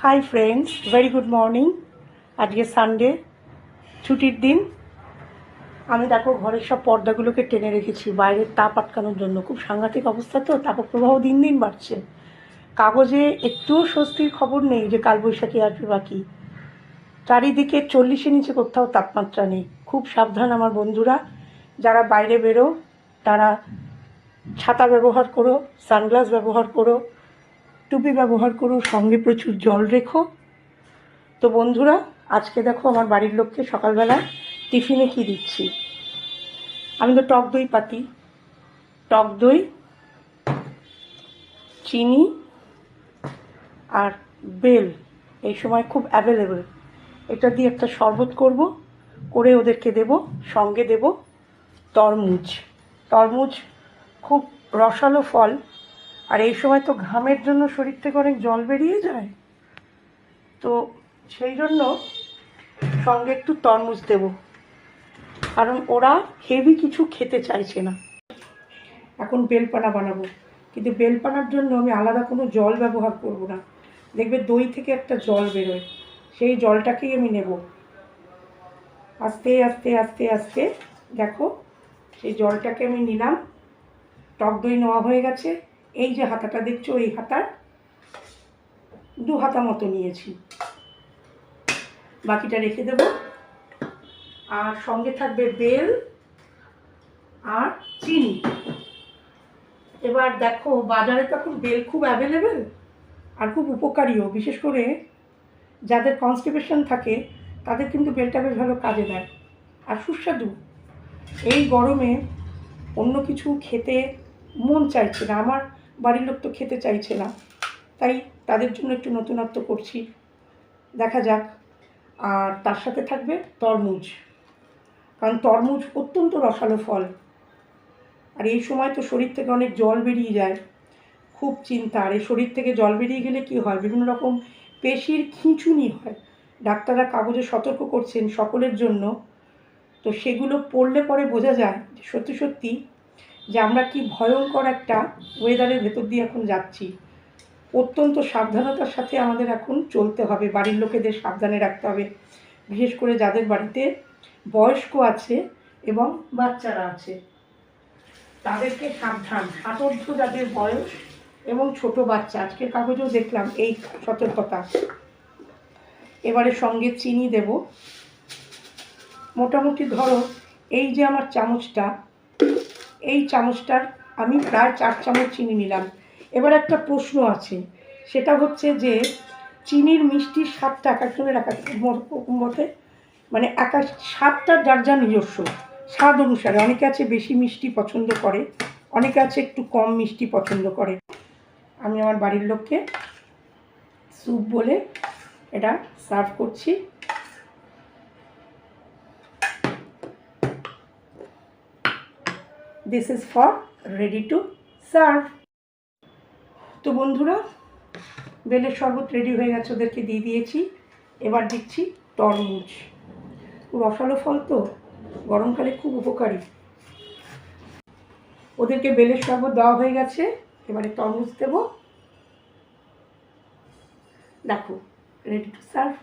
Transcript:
Hi friends, very good morning. আজকে Sunday, ছুটির দিন। আমি দেখো ঘরের সব পর্দাগুলোকে টেনে রেখেছি বাইরের তাপ আটকানোর জন্য। খুব সাংঘাতিক অবস্থা, তো তাপপ্রবাহ দিন দিন বাড়ছে। কাগজে একটুও স্বস্তির খবর নেই যে কালবৈশাখী আসবে বা কি। চারিদিকে 40-এর নিচে কোথাও তাপমাত্রা নেই। খুব সাবধান আমার বন্ধুরা, যারা বাইরে বেরো তারা ছাতা ব্যবহার করো, সানগ্লাস ব্যবহার করো, টুপি ব্যবহার করো, সঙ্গে প্রচুর জল রেখো। তো বন্ধুরা, আজকে দেখো আমার বাড়ির লোককে সকালবেলা টিফিনে কি দিচ্ছি। আমি তো টক দই পাতি, টক দই, চিনি আর বেল এই সময় খুব অ্যাভেলেবল। এটা দিয়ে একটা শরবত করব, করে ওদেরকে দেব। সঙ্গে দেব তরমুজ। তরমুজ খুব রসালো ফল, আর এই সময় তো ঘামের জন্য শরীর থেকে অনেক জল বেরিয়ে যায়, তো সেই জন্য সঙ্গে একটু তরমুজ দেব, কারণ ওরা হেভি কিছু খেতে চাইছে না। এখন বেলপানা বানাবো, কিন্তু বেলপানার জন্য আমি আলাদা কোনো জল ব্যবহার করব না। দেখবে দই থেকে একটা জল বেরোয়, সেই জলটাকেই আমি নেব। আস্তে আস্তে আস্তে আস্তে দেখো সেই জলটাকে আমি নিলাম। টক দই নেওয়া হয়ে গেছে। এই যে হাতাটা দেখছো, এই হাতার 2 হাতা মতো নিয়েছি, বাকিটা রেখে দেব। আর সঙ্গে থাকবে বেল আর চিনি। এবার দেখো বাজারে তো এখন বেল খুব অ্যাভেলেবেল আর খুব উপকারীও, বিশেষ করে যাদের কনস্টিপেশন থাকে তাদের কিন্তু বেলটা বেশ ভালো কাজে দেয় আর সুস্বাদু। এই গরমে অন্য কিছু খেতে মন চাইছে না, আমার বাড়ির লোক তো খেতে চাইছে না, তাই তাদের জন্য একটু নতুনত্ব করছি, দেখা যাক। আর তার সাথে থাকবে তরমুজ, কারণ তরমুজ অত্যন্ত রসালো ফল, আর এই সময় তো শরীর থেকে অনেক জল বেরিয়ে যায়, খুব চিন্তা। আর এই শরীর থেকে জল বেরিয়ে গেলে কী হয়, বিভিন্ন রকম পেশির খিঁচুনি হয়। ডাক্তাররা কাগজে সতর্ক করছেন সকলের জন্য, তো সেগুলো পড়লে পরে বোঝা যায় যে সত্যি সত্যি যে আমরা কি ভয়ঙ্কর একটা ওয়েদারের ভেতর দিয়ে এখন যাচ্ছি। অত্যন্ত সাবধানতার সাথে আমাদের এখন চলতে হবে, বাড়ির লোকেদের সাবধানে রাখতে হবে, বিশেষ করে যাদের বাড়িতে বয়স্ক আছে এবং বাচ্চারা আছে তাদেরকে সাবধান। হাঁটুর্ধ যাদের বয়স এবং ছোট বাচ্চা, আজকের কাগজেও দেখলাম এই সতর্কতা। এবারে সঙ্গে চিনি দেব। মোটামুটি ধরো এই যে আমার চামচটা, এই চামচটার আমি প্রায় 4 চামচ চিনি নিলাম। এবার একটা প্রশ্ন আছে, সেটা হচ্ছে যে চিনির মিষ্টির স্বাদটা এক একজনের এক এক মতে, মানে স্বাদটা যার যা নিজস্ব স্বাদ অনুসারে। অনেকে আছে বেশি মিষ্টি পছন্দ করে, অনেকে আছে একটু কম মিষ্টি পছন্দ করে। আমি আমার বাড়ির লোককে স্যুপ বলে এটা সার্ভ করছি। This is for ready to serve. তো বন্ধুরা, বেলের শরবত রেডি হয়ে গেছে, ওদেরকে দিয়ে দিয়েছি। এবার দিচ্ছি তরমুজ। রসালো ফল তো গরমকালে খুব উপকারী। ওদেরকে বেলের শরবত দেওয়া হয়ে গেছে, এবারে তরমুজ দেব। দেখো, রেডি টু সার্ভ।